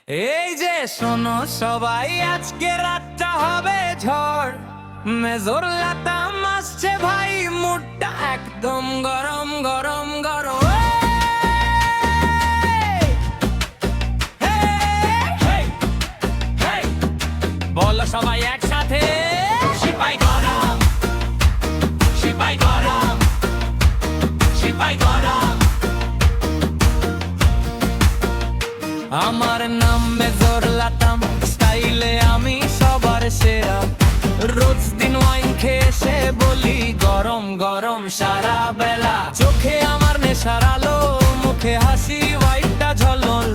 এই যে শোনো সবাই, আজকে রাতটা হবে ঝড়। মেজর লাতাম আসছে ভাই, মুডটা একদম গরম গরম গরম। বলো সবাই একসাথে, সিপাই গরম, সিপাই গরম, সিপাই গরম। আমার নাম মেজর লাতাম, স্টাইলে আমি সবার সেরা। রোজ দিন ওয়াইন খেয়ে সে বলি গরম গরম সারা বেলা। চোখে আমার নেশার আলো, মুখে হাসি ওয়াইটটা ঝলমল।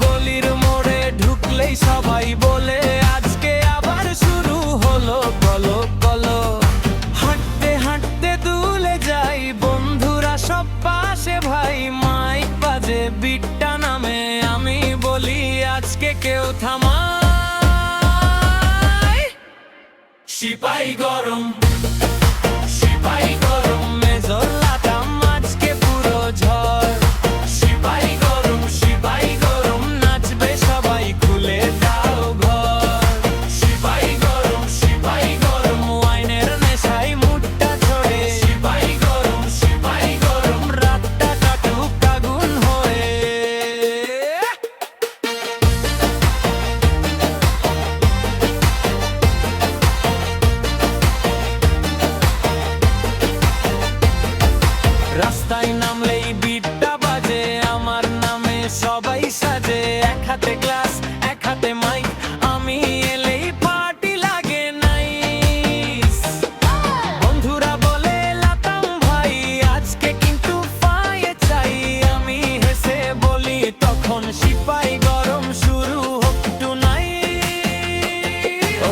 গলির মোড়ে ঢুকলেই সবাই বলে আজকে আবার শুরু হলো কলো কলো। হাঁটতে হাঁটতে দুলে যাই, বন্ধুরা সব পাশে ভাই। মাইক বাজে, বিটটা নামে, আমি বলি আজকে কেউ থামায়। সিপাই গরম, সিপাই গরম, মেজর লাতাম আজকে পুরো ঝড়। সিপাই গরম, সিপাই গরম, নাচবে সবাই, খুলে দাও ঘর। সিপাই গরম, সিপাই গরম, ওয়াইনের নেশায় মুডটা ছড়ে। সিপাই গরম, সিপাই গরম, রাতটা কাটুক আগুন হয়ে। রাস্তায় নামলেই বিটটা বাজে, আমার নামে সবাই সাজে। এক হাতে গ্লাস, এক হাতে মাইক, আমি এলেই পার্টি লাগে নাইস। বন্ধুরা বলে লাতাম ভাই, আজকে কিন্তু পায়ে চাই। আমি হেসে বলি তখন, সিপাই গরম, শুরু হোক টুনাইট।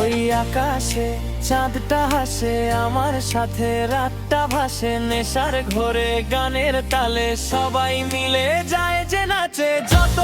ওই আকাশে চাঁদটা হাসে, আমার সাথে রাতটা ভাসে। নেশার ঘোরে গানের তালে সবাই মিলে যায় যে নাচে। যত